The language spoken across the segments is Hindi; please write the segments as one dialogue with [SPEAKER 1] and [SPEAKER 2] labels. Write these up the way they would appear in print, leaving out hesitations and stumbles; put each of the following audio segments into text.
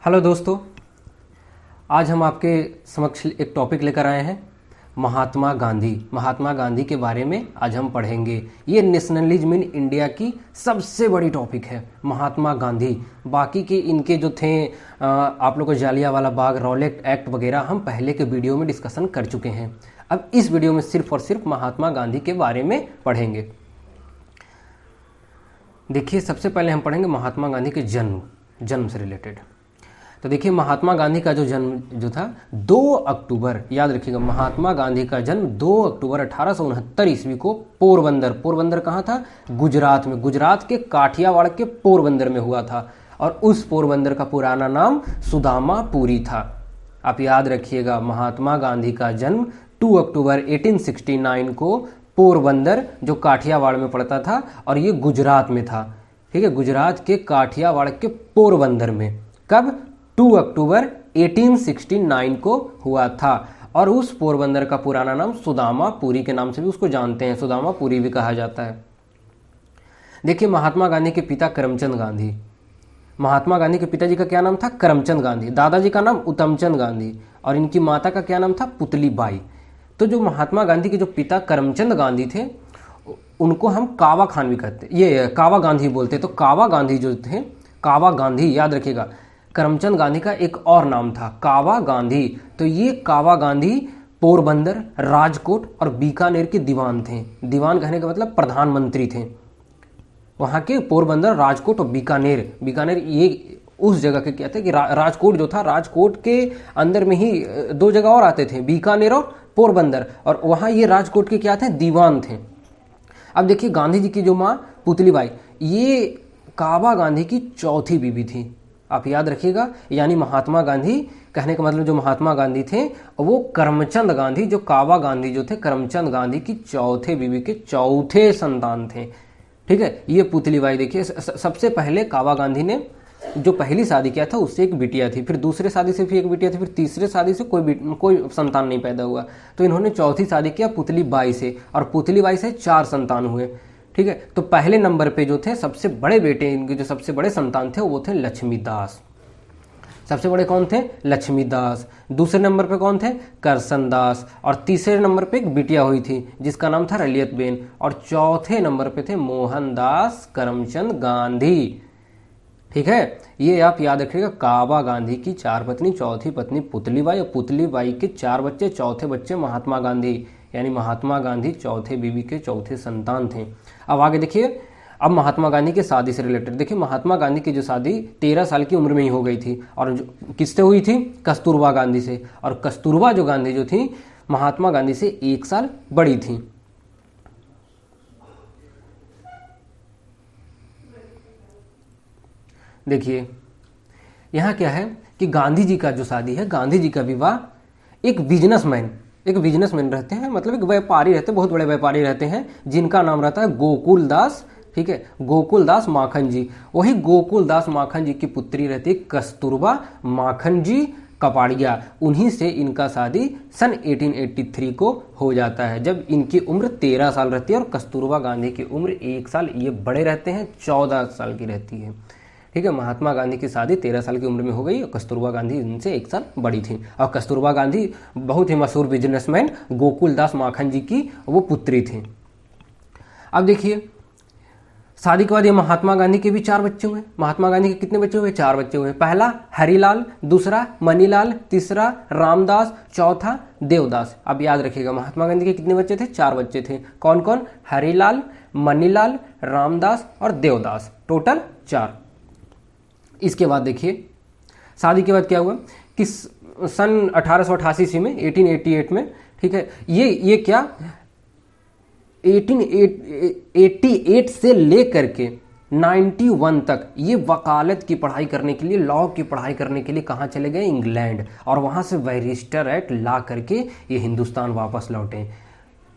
[SPEAKER 1] हेलो दोस्तों, आज हम आपके समक्ष एक टॉपिक लेकर आए हैं। महात्मा गांधी। महात्मा गांधी के बारे में आज हम पढ़ेंगे। ये नेशनलिज्म इन इंडिया की सबसे बड़ी टॉपिक है, महात्मा गांधी। बाकी के इनके जो थे आप लोग को जालियांवाला बाग, रॉलेट एक्ट वगैरह हम पहले के वीडियो में डिस्कशन कर चुके हैं। अब इस वीडियो में सिर्फ और सिर्फ महात्मा गांधी के बारे में पढ़ेंगे। देखिए, सबसे पहले हम पढ़ेंगे महात्मा गांधी के जन्म से रिलेटेड। तो देखिए, महात्मा गांधी का जो जन्म जो था 2 अक्टूबर, याद रखिएगा, महात्मा गांधी का जन्म 2 अक्टूबर 1869 ईस्वी को पोरबंदर कहाँ था? गुजरात में। गुजरात के काठियावाड़ के पोरबंदर में हुआ था और उस पोरबंदर का पुराना नाम सुदामापुरी था। आप याद रखिएगा, महात्मा गांधी का जन्म 2 अक्टूबर 1869 को पोरबंदर, जो काठियावाड़ में पड़ता था, और ये गुजरात में था। ठीक है, गुजरात के काठियावाड़ के पोरबंदर में। कब? 2 अक्टूबर 1869 को हुआ था। और उस पोरबंदर का पुराना नाम सुदामापुरी के नाम से भी उसको जानते हैं, सुदामापुरी भी कहा जाता है। देखिए, महात्मा गांधी के पिता करमचंद गांधी। महात्मा गांधी के पिताजी का क्या नाम था? करमचंद गांधी। दादाजी का नाम उत्तमचंद गांधी और इनकी माता का क्या नाम था? पुतली बाई। तो जो महात्मा गांधी के जो पिता करमचंद गांधी थे, उनको हम कावा खान भी कहते, ये कावा गांधी बोलते। तो कावा गांधी जो थे, कावा गांधी, याद रखिएगा, करमचंद गांधी का एक और नाम था कावा गांधी। तो ये कावा गांधी पोरबंदर, राजकोट और बीकानेर के दीवान थे। दीवान कहने का मतलब प्रधानमंत्री थे वहाँ के। पोरबंदर, राजकोट और बीकानेर ये उस जगह के क्या थे कि राजकोट जो था, राजकोट के अंदर में ही 2 जगह और आते थे, बीकानेर और पोरबंदर, और वहाँ ये राजकोट के क्या थे? दीवान थे। अब देखिए, गांधी जी की जो माँ पुतली बाई, ये कावा गांधी की चौथी बीवी थी। आप याद रखिएगा, यानी महात्मा गांधी कहने का मतलब जो महात्मा गांधी थे वो करमचंद गांधी, जो कावा गांधी जो थे, करमचंद गांधी की चौथे बीवी के चौथे संतान थे। ठीक है, ये पुतली बाई। देखिए, सबसे पहले कावा गांधी ने जो पहली शादी किया था उससे एक बिटिया थी, फिर दूसरे शादी से भी एक बिटिया थी, फिर तीसरे शादी से कोई संतान नहीं पैदा हुआ। तो इन्होंने चौथी शादी किया पुतली बाई से, और पुतली बाई से 4 संतान हुए। ठीक है, तो पहले नंबर पे जो थे सबसे बड़े बेटे, इनके जो सबसे बड़े संतान थे वो थे लक्ष्मीदास। सबसे बड़े कौन थे? लक्ष्मीदास। दूसरे नंबर पे कौन थे? करसनदास। और तीसरे नंबर पे एक बिटिया हुई थी जिसका नाम था रलियत बेन। और चौथे नंबर पे थे मोहनदास करमचंद गांधी। ठीक है, ये आप याद रखिएगा, कावा गांधी की 4 पत्नी, चौथी पत्नी पुतली बाई, और पुतली बाई के 4 बच्चे, चौथे बच्चे महात्मा गांधी, यानी महात्मा गांधी चौथे बीवी के चौथे संतान थे। अब आगे देखिए, अब महात्मा गांधी की शादी से रिलेटेड देखिए, महात्मा गांधी की जो शादी 13 साल की उम्र में ही हो गई थी, और किससे हुई थी? कस्तूरबा गांधी से। और कस्तूरबा जो गांधी जो थी, महात्मा गांधी से 1 साल बड़ी थी। देखिए, यहाँ क्या है कि गांधी जी का जो शादी है, गांधी जी का विवाह एक बिजनेसमैन रहते हैं, मतलब एक व्यापारी रहते हैं, बहुत बड़े व्यापारी रहते हैं, जिनका नाम रहता है गोकुल दास। ठीक है, गोकुल दास माखन जी। वही गोकुल दास माखन जी की पुत्री रहती है कस्तूरबा माखन जी कपाड़िया। उन्हीं से इनका शादी सन 1883 को हो जाता है, जब इनकी उम्र 13 साल रहती है और कस्तूरबा गांधी की उम्र 1 साल, ये बड़े रहते हैं, 14 साल की रहती है। ठीक है, महात्मा गांधी की शादी 13 साल की उम्र में हो गई और कस्तूरबा गांधी इनसे 1 साल बड़ी थी। और कस्तूरबा गांधी बहुत ही मशहूर बिजनेसमैन गोकुल दास माखन जी की वो पुत्री थी। अब देखिए, शादी के बाद ये महात्मा गांधी के भी 4 बच्चे हुए। महात्मा गांधी के कितने बच्चे हुए? 4 बच्चे हुए। पहला हरिलाल, दूसरा मनीलाल, तीसरा रामदास, चौथा देवदास। अब याद रखिएगा, महात्मा गांधी के कितने बच्चे थे? 4 बच्चे थे। कौन कौन? हरिलाल, मनीलाल, रामदास और देवदास, टोटल 4। इसके बाद देखिए, शादी के बाद क्या हुआ कि सन 1888 ईस्वी में, 1888 में, ठीक है, ये क्या 1888 से लेकर के 91 तक ये वकालत की पढ़ाई करने के लिए, लॉ की पढ़ाई करने के लिए कहाँ चले गए? इंग्लैंड। और वहाँ से बैरिस्टर एक्ट ला करके ये हिंदुस्तान वापस लौटे।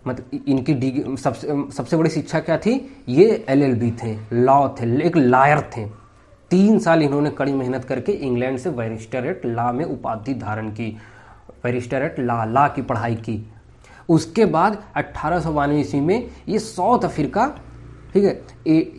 [SPEAKER 1] मतलब इनकी सबसे बड़ी शिक्षा क्या थी? ये LLB थे, लॉ थे, एक लायर थे। 3 साल इन्होंने कड़ी मेहनत करके इंग्लैंड से बैरिस्टरेट लॉ में उपाधि धारण की, बैरिस्टरेट लॉ की पढ़ाई की। उसके बाद 1892 ईस्वी में ये साउथ अफ्रीका ठीक है।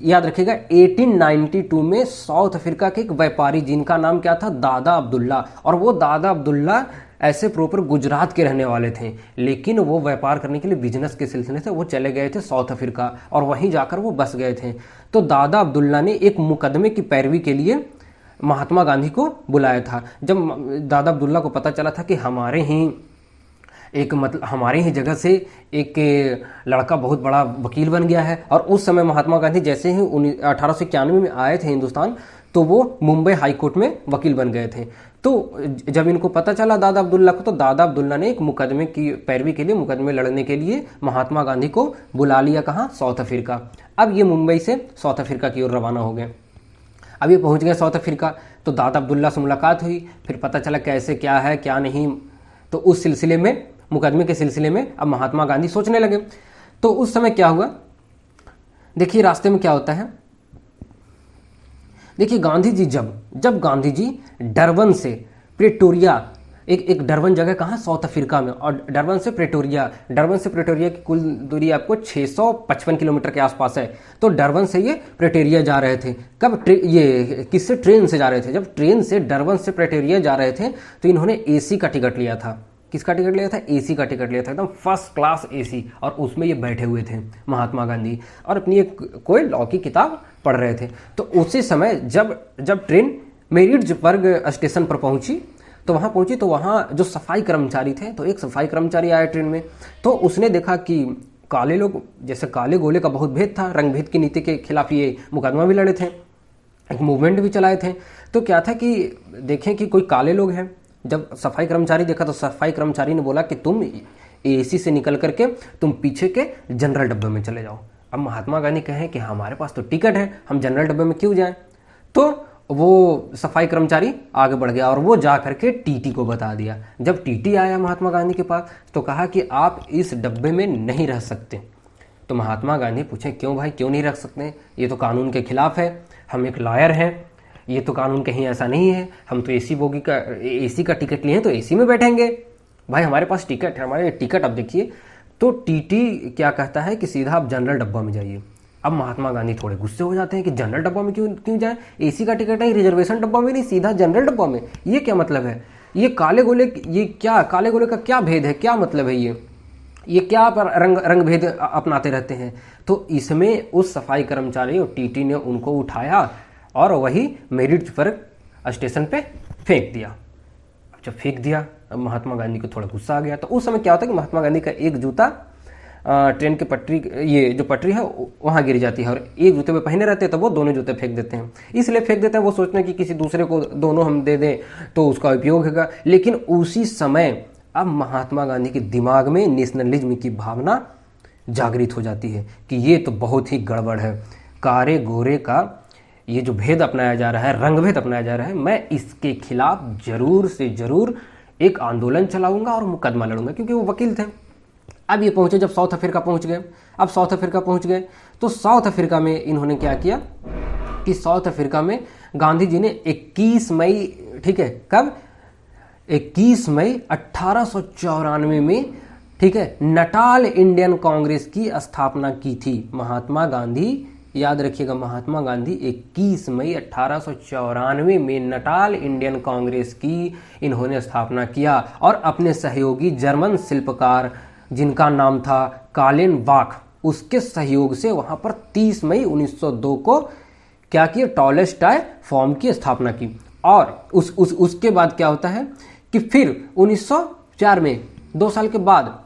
[SPEAKER 1] याद रखिएगा 1892 में साउथ अफ्रीका के एक व्यापारी जिनका नाम क्या था, दादा अब्दुल्ला, और वो दादा अब्दुल्ला ऐसे प्रॉपर गुजरात के रहने वाले थे, लेकिन वो व्यापार करने के लिए बिजनेस के सिलसिले से वो चले गए थे साउथ अफ्रीका और वहीं जाकर वो बस गए थे। तो दादा अब्दुल्ला ने एक मुकदमे की पैरवी के लिए महात्मा गांधी को बुलाया था। जब दादा अब्दुल्ला को पता चला था कि हमारे ही जगह से एक लड़का बहुत बड़ा वकील बन गया है, और उस समय महात्मा गांधी जैसे ही 1891 में आए थे हिंदुस्तान, तो वो मुंबई हाई कोर्ट में वकील बन गए थे। तो जब इनको पता चला दादा अब्दुल्ला को, तो दादा अब्दुल्ला ने एक मुकदमे की पैरवी के लिए, मुकदमे लड़ने के लिए महात्मा गांधी को बुला लिया। कहाँ? South Africa. अब ये मुंबई से साउथ अफ्रीका की ओर रवाना हो गए। अब ये पहुंच गए साउथ अफ्रीका, तो दादा अब्दुल्ला से मुलाकात हुई, फिर पता चला कैसे क्या है क्या नहीं। तो उस सिलसिले में, मुकदमे के सिलसिले में अब महात्मा गांधी सोचने लगे। तो उस समय क्या हुआ, देखिए रास्ते में क्या होता है। देखिए गांधी जी जब गांधी जी डरबन से प्रेटोरिया, एक डरबन जगह कहाँ, साउथ अफ्रीका में, और डरबन से प्रेटोरिया की कुल दूरी आपको 655 किलोमीटर के आसपास है। तो डरबन से ये प्रेटोरिया जा रहे थे। कब? ये किससे? ट्रेन से जा रहे थे। जब ट्रेन से डरबन से प्रेटोरिया जा रहे थे तो इन्होंने एसी का टिकट लिया था। किसका टिकट लिया था? एसी का टिकट लिया था, एकदम फर्स्ट क्लास एसी, और उसमें ये बैठे हुए थे महात्मा गांधी, और अपनी एक कोई लॉ की किताब पढ़ रहे थे। तो उसी समय जब ट्रेन मेरिट्सबर्ग स्टेशन पर पहुंची, तो वहाँ जो सफाई कर्मचारी थे, तो एक सफाई कर्मचारी आया ट्रेन में। तो उसने देखा कि काले लोग, जैसे काले गोले का बहुत भेद था, रंग भेद की नीति के खिलाफ ये मुकदमा भी लड़े थे, एक मूवमेंट भी चलाए थे। तो क्या था कि देखें कि कोई काले लोग हैं। जब सफाई कर्मचारी देखा तो सफाई कर्मचारी ने बोला कि तुम एसी से निकल करके तुम पीछे के जनरल डब्बे में चले जाओ। अब महात्मा गांधी कहें कि हमारे पास तो टिकट है, हम जनरल डब्बे में क्यों जाएं? तो वो सफाई कर्मचारी आगे बढ़ गया और वो जा करके टीटी को बता दिया। जब टीटी आया महात्मा गांधी के पास तो कहा कि आप इस डब्बे में नहीं रह सकते। तो महात्मा गांधी पूछे क्यों भाई, क्यों नहीं रख सकते? ये तो कानून के खिलाफ है, हम एक लॉयर हैं, ये तो कानून कहीं ऐसा नहीं है, हम तो एसी का टिकट लिए हैं तो एसी में बैठेंगे भाई, हमारे पास टिकट है, हमारे टिकट। अब देखिए तो टीटी क्या कहता है कि सीधा आप जनरल डब्बा में जाइए। अब महात्मा गांधी थोड़े गुस्से हो जाते हैं कि जनरल डब्बा में क्यों जाए, एसी का टिकट है, रिजर्वेशन डब्बा में नहीं, सीधा जनरल डब्बा में, ये क्या मतलब है? ये काले गोले का क्या भेद है, क्या मतलब है? ये क्या पर रंग भेद अपनाते रहते हैं? तो इसमें उस सफाई कर्मचारी और टीटी ने उनको उठाया और वही मेरिट्सबर्ग स्टेशन पे फेंक दिया। जब फेंक दिया महात्मा गांधी को थोड़ा गुस्सा आ गया। तो उस समय क्या होता है कि महात्मा गांधी का एक जूता ट्रेन की पटरी, ये जो पटरी है वहाँ गिर जाती है, और एक जूते में पहने रहते हैं तो वो दोनों जूते फेंक देते हैं। इसलिए फेंक देते हैं, वो सोचते हैं कि किसी दूसरे को दोनों हम दे दें तो उसका उपयोग होगा। लेकिन उसी समय अब महात्मा गांधी के दिमाग में नेशनलिज्म की भावना जागृत हो जाती है कि ये तो बहुत ही गड़बड़ है, कारे गोरे का ये जो भेद अपनाया जा रहा है, रंग भेद अपनाया जा रहा है, मैं इसके खिलाफ जरूर से जरूर एक आंदोलन चलाऊंगा और मुकदमा लड़ूंगा, क्योंकि वो वकील थे। अब ये पहुंचे, जब साउथ अफ्रीका पहुंच गए, अब साउथ अफ्रीका पहुंच गए तो साउथ अफ्रीका में इन्होंने क्या किया कि साउथ अफ्रीका में गांधी जी ने 21 मई, ठीक है, कब? 21 मई 1894 में, ठीक है, नटाल इंडियन कांग्रेस की स्थापना की थी महात्मा गांधी। याद रखिएगा, महात्मा गांधी 21 मई 1894 में नटाल इंडियन कांग्रेस की इन्होंने स्थापना किया, और अपने सहयोगी जर्मन शिल्पकार जिनका नाम था कालेन बाख, उसके सहयोग से वहां पर 30 मई 1902 को क्या किया, टॉलस्टॉय फॉर्म की स्थापना की। और उसके बाद क्या होता है कि फिर 1904 में, 2 साल के बाद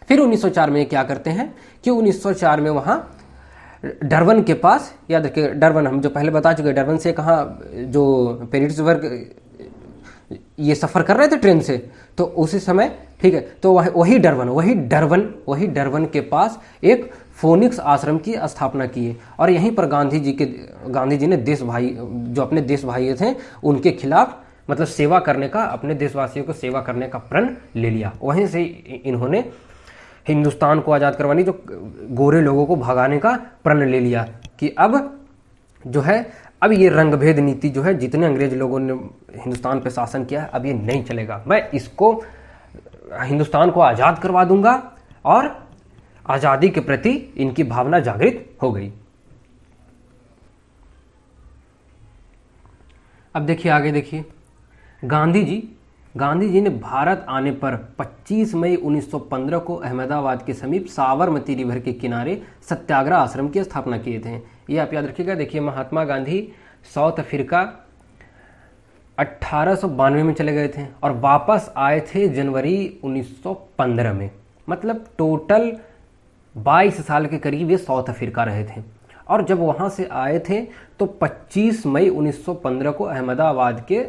[SPEAKER 1] फिर 1904 में क्या करते हैं कि 1904 में वहां डरबन के पास, याद रखिए डरबन हम जो पहले बता चुके, डरबन से कहाँ, जो पेरिट्सबर्ग ये सफ़र कर रहे थे ट्रेन से, तो उसी समय, ठीक है, तो वही डरबन के पास एक फोनिक्स आश्रम की स्थापना की है, और यहीं पर गांधी जी ने जो अपने देश भाई थे उनके खिलाफ, मतलब सेवा करने का, अपने देशवासियों को सेवा करने का प्रण ले लिया। वहीं से इन्होंने हिंदुस्तान को आज़ाद करवाने, जो गोरे लोगों को भगाने का प्रण ले लिया कि अब जो है, अब ये रंगभेद नीति जो है, जितने अंग्रेज लोगों ने हिंदुस्तान पे शासन किया है, अब ये नहीं चलेगा, मैं इसको, हिंदुस्तान को आज़ाद करवा दूंगा। और आज़ादी के प्रति इनकी भावना जागृत हो गई। अब देखिए आगे देखिए, गांधी जी ने भारत आने पर 25 मई 1915 को अहमदाबाद के समीप साबरमती रिवर के किनारे सत्याग्रह आश्रम की स्थापना किए थे। ये आप याद रखिएगा। देखिए महात्मा गांधी साउथ अफ्रीका 1892 में चले गए थे और वापस आए थे जनवरी 1915 में। मतलब टोटल 22 साल के करीब ये साउथ अफ्रीका रहे थे। और जब वहाँ से आए थे तो 25 मई 1915 को अहमदाबाद के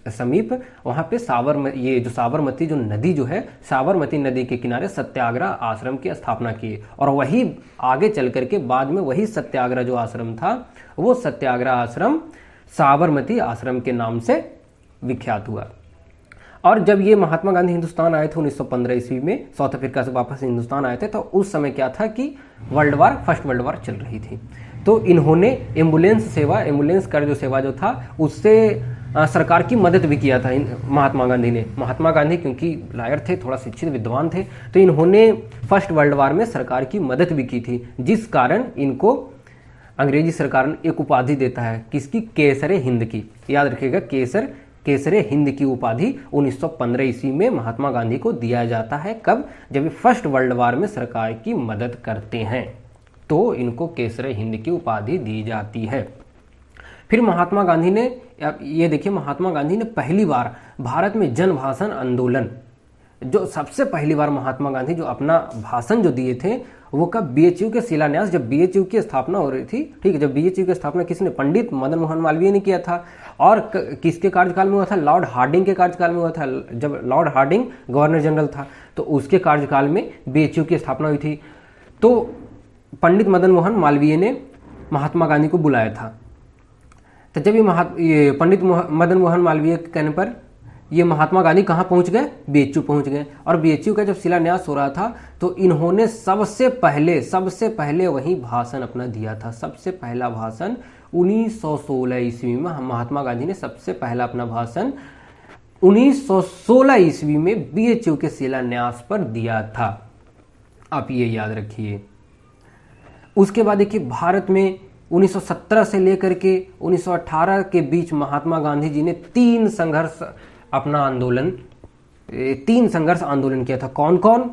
[SPEAKER 1] समीप वहाँ पे साबरमती जो नदी जो है, साबरमती नदी के किनारे सत्याग्रह आश्रम की स्थापना की। और वही आगे चल करके बाद में वही सत्याग्रह जो आश्रम था वो सत्याग्रह आश्रम साबरमती आश्रम के नाम से विख्यात हुआ। और जब ये महात्मा गांधी हिंदुस्तान आए थे 1915 ईस्वी में, साउथ अफ्रीका से वापस हिंदुस्तान आए थे, तो उस समय क्या था कि फर्स्ट वर्ल्ड वार चल रही थी। तो इन्होंने एम्बुलेंस का जो सेवा जो था उससे सरकार की मदद भी किया था महात्मा गांधी ने। महात्मा गांधी क्योंकि लायर थे, थोड़ा शिक्षित विद्वान थे, तो इन्होंने फर्स्ट वर्ल्ड वार में सरकार की मदद भी की थी, जिस कारण इनको अंग्रेजी सरकार ने एक उपाधि देता है, किसकी? केसरे हिंद की। याद रखिएगा, केसरे हिंद की उपाधि 1915 ईस्वी में महात्मा गांधी को दिया जाता है। कब? जब ये फर्स्ट वर्ल्ड वार में सरकार की मदद करते हैं तो इनको केसरे हिंद की उपाधि दी जाती है। फिर महात्मा गांधी ने, ये देखिए, महात्मा गांधी ने पहली बार भारत में जन भाषण आंदोलन, जो सबसे पहली बार महात्मा गांधी जो अपना भाषण जो दिए थे वो कब? बीएचयू के शिलान्यास, जब बीएचयू की स्थापना हो रही थी, ठीक है, जब बीएचयू की स्थापना किसने? पंडित मदन मोहन मालवीय ने किया था। और किसके कार्यकाल में हुआ था? लॉर्ड हार्डिंग के कार्यकाल में हुआ था। जब लॉर्ड हार्डिंग गवर्नर जनरल था तो उसके कार्यकाल में बीएचयू की स्थापना हुई थी। तो पंडित मदन मोहन मालवीय ने महात्मा गांधी को बुलाया था। तो जब ये पंडित मदन मोहन मालवीय के कहने पर ये महात्मा गांधी कहाँ पहुंच गए? बीएचयू पहुंच गए। और बीएचयू का जब शिलान्यास हो रहा था तो इन्होंने सबसे पहले वही भाषण अपना दिया था। सबसे पहला भाषण 1916 ईस्वी में महात्मा गांधी ने सबसे पहला अपना भाषण 1916 ईस्वी में बीएचयू के शिलान्यास पर दिया था। आप ये याद रखिए। उसके बाद देखिए, भारत में 1917 से लेकर के 1918 के बीच महात्मा गांधी जी ने तीन संघर्ष आंदोलन किया था। कौन कौन?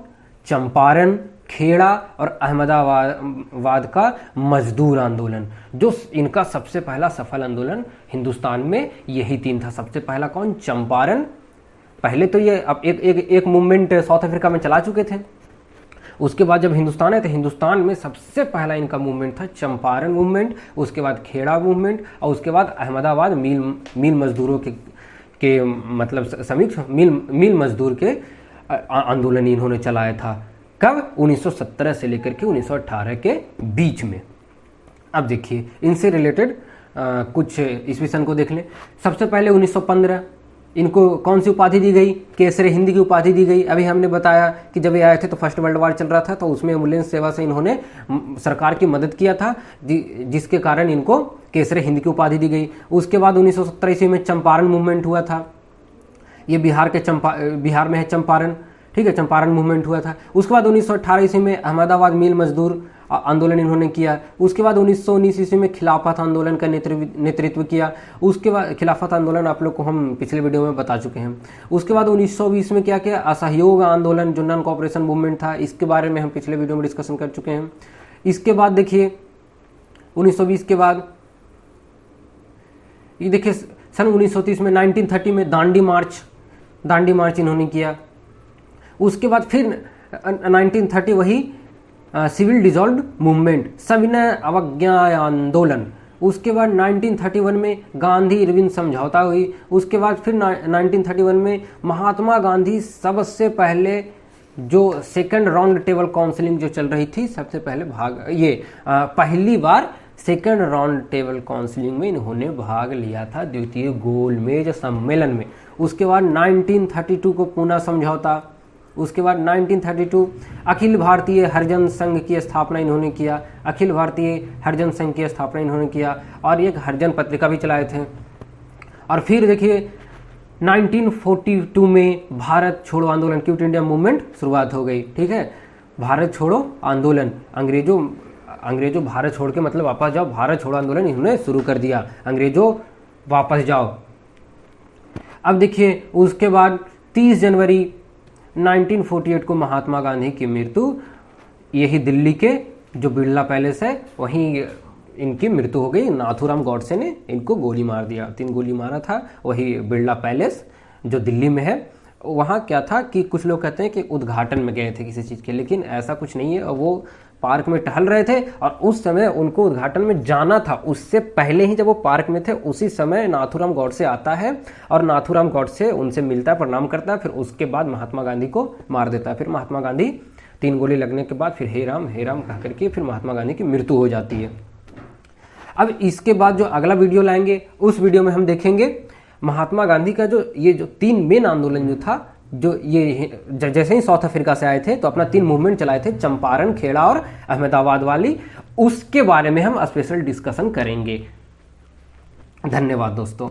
[SPEAKER 1] चंपारण, खेड़ा और अहमदाबाद का मजदूर आंदोलन। जो इनका सबसे पहला सफल आंदोलन हिंदुस्तान में यही तीन था। सबसे पहला कौन? चंपारण। पहले तो ये अब एक मूवमेंट साउथ अफ्रीका में चला चुके थे। उसके बाद जब हिंदुस्तान आए तो हिंदुस्तान में सबसे पहला इनका मूवमेंट था चंपारण मूवमेंट, उसके बाद खेड़ा मूवमेंट और उसके बाद अहमदाबाद मिल मजदूरों के मतलब समीप मिल मजदूर के आंदोलन इन्होंने चलाया था। कब? 1917 से लेकर के 1918 के बीच में। अब देखिए, इनसे रिलेटेड कुछ ईस्वी सन को देख लें। सबसे पहले 1915 इनको कौन सी उपाधि दी गई? केसरे हिंद की उपाधि दी गई। अभी हमने बताया कि जब ये आए थे तो फर्स्ट वर्ल्ड वार चल रहा था, तो उसमें एम्बुलेंस सेवा से इन्होंने सरकार की मदद किया था, जिसके कारण इनको केसरे हिंद की उपाधि दी गई। उसके बाद 1917 ईस्वी में चंपारण मूवमेंट हुआ था। ये बिहार में है चंपारण, ठीक है, चंपारण मूवमेंट हुआ था। उसके बाद 1918 ईस्वी में अहमदाबाद मिल मजदूर आंदोलन इन्होंने किया। उसके बाद 1919 ईस्वी में खिलाफत आंदोलन का नेतृत्व किया। उसके बाद खिलाफत आंदोलन आप लोग को हम पिछले वीडियो में बता चुके हैं। उसके बाद 1920 में क्या किया? असहयोग आंदोलन, जो नॉन कोऑपरेशन मूवमेंट था, इसके बारे में हम पिछले वीडियो में डिस्कशन कर चुके हैं। इसके बाद देखिए 1920 के बाद ये देखिए सन 1930 में 1930 में दांडी मार्च इन्होंने किया। उसके बाद फिर 1930 वही सिविल डिसॉल्व मूवमेंट, सविनय अवज्ञा आंदोलन। उसके बाद 1931 में गांधी इरविन समझौता हुई। उसके बाद फिर 1931 में महात्मा गांधी सबसे पहले जो सेकंड राउंड टेबल काउंसिलिंग जो चल रही थी, सबसे पहले पहली बार सेकंड राउंड टेबल काउंसिलिंग में इन्होंने भाग लिया था, द्वितीय गोलमेज सम्मेलन में। उसके बाद 1932 को पूना समझौता। उसके बाद 1932 अखिल भारतीय हरिजन संघ की स्थापना इन्होंने किया। अखिल भारतीय हरिजन संघ की स्थापना इन्होंने किया और एक हरिजन पत्रिका भी चलाए थे। और फिर देखिए 1942 में भारत छोड़ो आंदोलन, क्विट इंडिया मूवमेंट शुरुआत हो गई, ठीक है। भारत छोड़ो आंदोलन, अंग्रेजों भारत छोड़ के मतलब वापस जाओ, भारत छोड़ो आंदोलन इन्होंने शुरू कर दिया। अंग्रेजों वापस जाओ। अब देखिए उसके बाद 30 जनवरी 1948 को महात्मा गांधी की मृत्यु, यही दिल्ली के जो बिरला पैलेस है वहीं इनकी मृत्यु हो गई। नाथूराम गॉडसे ने इनको गोली मार दिया, 3 गोली मारा था, वही बिरला पैलेस जो दिल्ली में है। वहाँ क्या था कि कुछ लोग कहते हैं कि उद्घाटन में गए थे किसी चीज़ के, लेकिन ऐसा कुछ नहीं है। वो पार्क में टहल रहे थे और उस समय उनको उद्घाटन में जाना था। उससे पहले ही जब वो पार्क में थे उसी समय नाथूराम गॉडसे आता है और नाथूराम गॉडसे उनसे मिलता है, प्रणाम करता है, फिर उसके बाद महात्मा गांधी को मार देता है। फिर महात्मा गांधी 3 गोली लगने के बाद फिर हे राम कह करके फिर महात्मा गांधी की मृत्यु हो जाती है। अब इसके बाद जो अगला वीडियो लाएंगे उस वीडियो में हम देखेंगे महात्मा गांधी का जो ये जो 3 मेन आंदोलन जो था, जो ये जैसे ही साउथ अफ्रीका से आए थे तो अपना 3 मूवमेंट चलाए थे, चंपारण, खेड़ा और अहमदाबाद वाली, उसके बारे में हम स्पेशल डिस्कशन करेंगे। धन्यवाद दोस्तों।